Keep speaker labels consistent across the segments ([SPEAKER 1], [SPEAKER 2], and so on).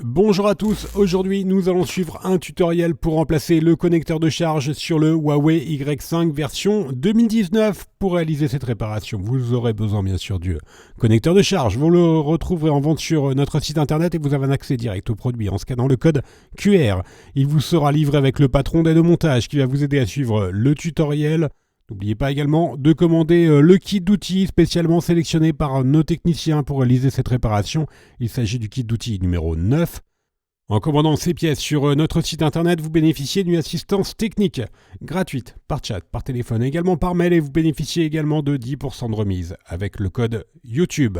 [SPEAKER 1] Bonjour à tous, aujourd'hui nous allons suivre un tutoriel pour remplacer le connecteur de charge sur le Huawei Y5 version 2019. Pour réaliser cette réparation, vous aurez besoin bien sûr du connecteur de charge. Vous le retrouverez en vente sur notre site internet et vous avez un accès direct au produit en scannant le code QR. Il vous sera livré avec le patron d'aide au montage qui va vous aider à suivre le tutoriel. N'oubliez pas également de commander le kit d'outils spécialement sélectionné par nos techniciens pour réaliser cette réparation. Il s'agit du kit d'outils numéro 9. En commandant ces pièces sur notre site internet, vous bénéficiez d'une assistance technique gratuite par chat, par téléphone, également par mail et vous bénéficiez également de 10% de remise avec le code YouTube.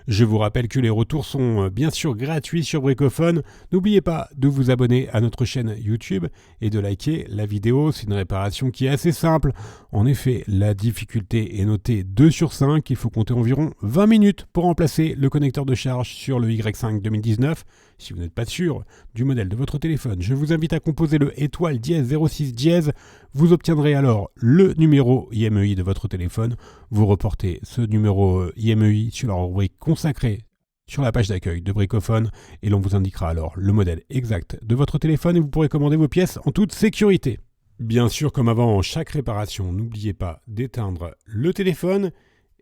[SPEAKER 1] Je vous rappelle que les retours sont bien sûr gratuits sur Bricophone. N'oubliez pas de vous abonner à notre chaîne YouTube et de liker la vidéo. C'est une réparation qui est assez simple. En effet, la difficulté est notée 2 sur 5. Il faut compter environ 20 minutes pour remplacer le connecteur de charge sur le Y5 2019. Si vous n'êtes pas sûr du modèle de votre téléphone, je vous invite à composer le étoile dièse 06 dièse. Vous obtiendrez alors le numéro IMEI de votre téléphone. Vous reportez ce numéro IMEI sur la rubrique consacrée sur la page d'accueil de Bricophone et l'on vous indiquera alors le modèle exact de votre téléphone et vous pourrez commander vos pièces en toute sécurité. Bien sûr, comme avant chaque réparation, n'oubliez pas d'éteindre le téléphone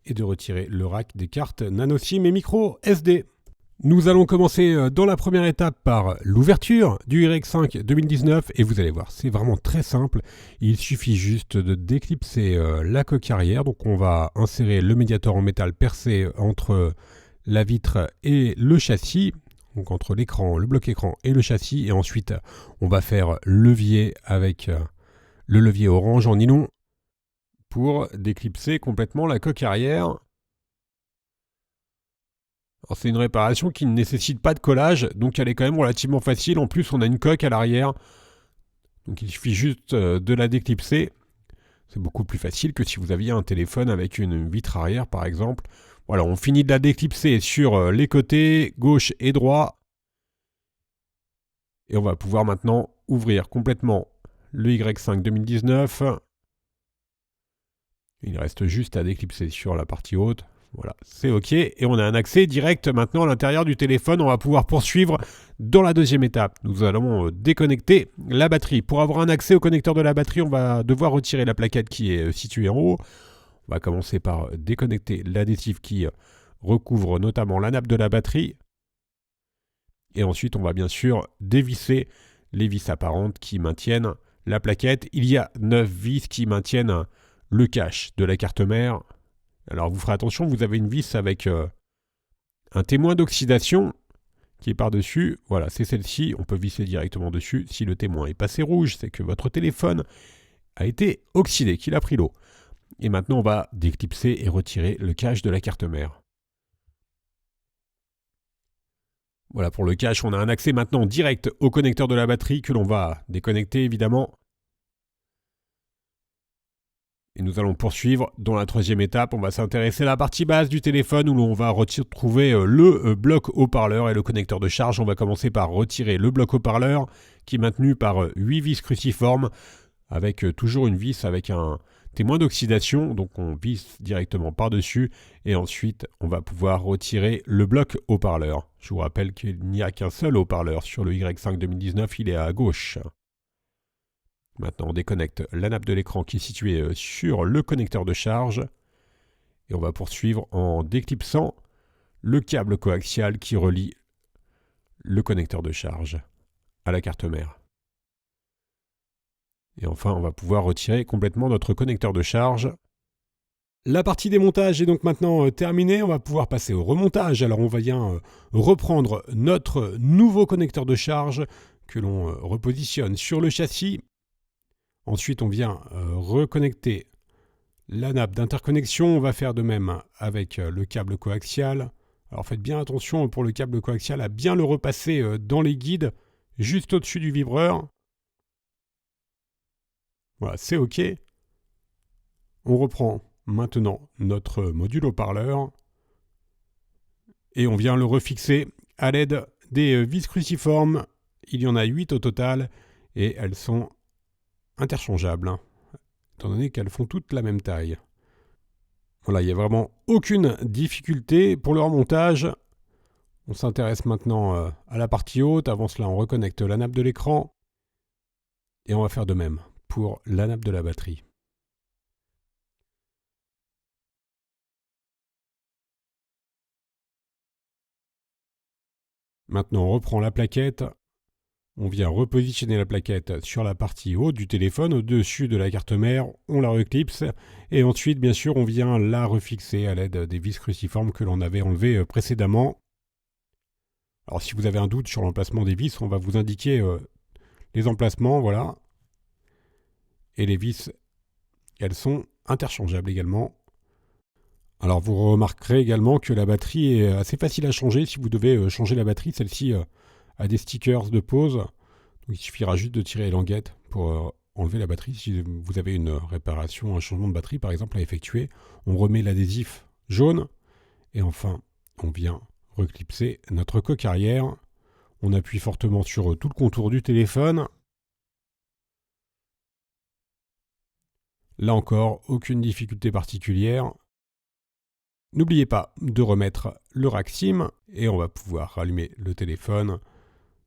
[SPEAKER 1] et de retirer le rack des cartes nano SIM et micro SD. Nous allons commencer dans la première étape par l'ouverture du Y5 2019 et vous allez voir, c'est vraiment très simple. Il suffit juste de déclipser la coque arrière. Donc on va insérer le médiator en métal percé entre la vitre et le châssis, donc entre l'écran, le bloc écran et le châssis. Et ensuite, on va faire levier avec le levier orange en nylon pour déclipser complètement la coque arrière. Alors c'est une réparation qui ne nécessite pas de collage, donc elle est quand même relativement facile. En plus, on a une coque à l'arrière, donc il suffit juste de la déclipser. C'est beaucoup plus facile que si vous aviez un téléphone avec une vitre arrière, par exemple. Voilà, on finit de la déclipser sur les côtés, gauche et droit. Et on va pouvoir maintenant ouvrir complètement le Y5 2019. Il reste juste à déclipser sur la partie haute. Voilà, c'est OK. Et on a un accès direct maintenant à l'intérieur du téléphone. On va pouvoir poursuivre dans la deuxième étape. Nous allons déconnecter la batterie. Pour avoir un accès au connecteur de la batterie, on va devoir retirer la plaquette qui est située en haut. On va commencer par déconnecter l'adhésif qui recouvre notamment la nappe de la batterie. Et ensuite, on va bien sûr dévisser les vis apparentes qui maintiennent la plaquette. Il y a 9 vis qui maintiennent le cache de la carte mère. Alors vous ferez attention, vous avez une vis avec un témoin d'oxydation qui est par-dessus. Voilà, c'est celle-ci, on peut visser directement dessus. Si le témoin est passé rouge, c'est que votre téléphone a été oxydé, qu'il a pris l'eau. Et maintenant, on va déclipser et retirer le cache de la carte mère. Voilà, pour le cache, on a un accès maintenant direct au connecteur de la batterie que l'on va déconnecter évidemment. Et nous allons poursuivre dans la troisième étape. On va s'intéresser à la partie basse du téléphone où l'on va retrouver le bloc haut-parleur et le connecteur de charge. On va commencer par retirer le bloc haut-parleur qui est maintenu par 8 vis cruciformes avec toujours une vis avec un témoin d'oxydation. Donc on visse directement par-dessus et ensuite on va pouvoir retirer le bloc haut-parleur. Je vous rappelle qu'il n'y a qu'un seul haut-parleur sur le Y5 2019, il est à gauche. Maintenant, on déconnecte la nappe de l'écran qui est située sur le connecteur de charge. Et on va poursuivre en déclipsant le câble coaxial qui relie le connecteur de charge à la carte mère. Et enfin, on va pouvoir retirer complètement notre connecteur de charge. La partie démontage est donc maintenant terminée. On va pouvoir passer au remontage. Alors, on va bien reprendre notre nouveau connecteur de charge que l'on repositionne sur le châssis. Ensuite, on vient reconnecter la nappe d'interconnexion. On va faire de même avec le câble coaxial. Alors faites bien attention pour le câble coaxial à bien le repasser dans les guides, juste au-dessus du vibreur. Voilà, c'est OK. On reprend maintenant notre module haut-parleur et on vient le refixer à l'aide des vis cruciformes. Il y en a 8 au total et elles sont interchangeables, étant donné qu'elles font toutes la même taille. Voilà, il n'y a vraiment aucune difficulté pour le remontage. On s'intéresse maintenant à la partie haute. Avant cela, on reconnecte la nappe de l'écran. Et on va faire de même pour la nappe de la batterie. Maintenant, on reprend la plaquette. On vient repositionner la plaquette sur la partie haute du téléphone, au-dessus de la carte mère, on la reclipse, et ensuite, bien sûr, on vient la refixer à l'aide des vis cruciformes que l'on avait enlevées précédemment. Alors, si vous avez un doute sur l'emplacement des vis, on va vous indiquer les emplacements, voilà. Et les vis, elles sont interchangeables également. Alors, vous remarquerez également que la batterie est assez facile à changer. Si vous devez changer la batterie, celle-ci a des stickers de pause. Donc, il suffira juste de tirer les languettes pour enlever la batterie. Si vous avez une réparation, un changement de batterie par exemple à effectuer, on remet l'adhésif jaune. Et enfin, on vient reclipser notre coque arrière. On appuie fortement sur tout le contour du téléphone. Là encore, aucune difficulté particulière. N'oubliez pas de remettre le rack SIM et on va pouvoir rallumer le téléphone.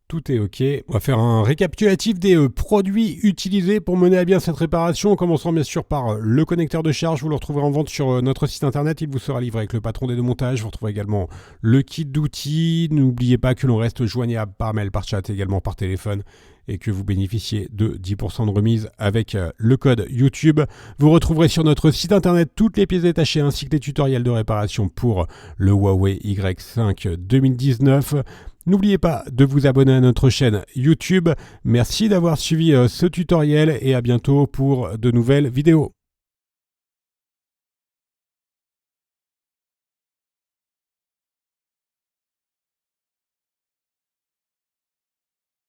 [SPEAKER 1] Tout est OK. On va faire un récapitulatif des produits utilisés pour mener à bien cette réparation, en commençant bien sûr par le connecteur de charge. Vous le retrouverez en vente sur notre site internet. Il vous sera livré avec le patron des deux montages. Vous retrouverez également le kit d'outils. N'oubliez pas que l'on reste joignable par mail, par chat et également par téléphone, et que vous bénéficiez de 10% de remise avec le code YouTube. Vous retrouverez sur notre site internet toutes les pièces détachées ainsi que les tutoriels de réparation pour le Huawei Y5 2019. N'oubliez pas de vous abonner à notre chaîne YouTube. Merci d'avoir suivi ce tutoriel et à bientôt pour de nouvelles vidéos.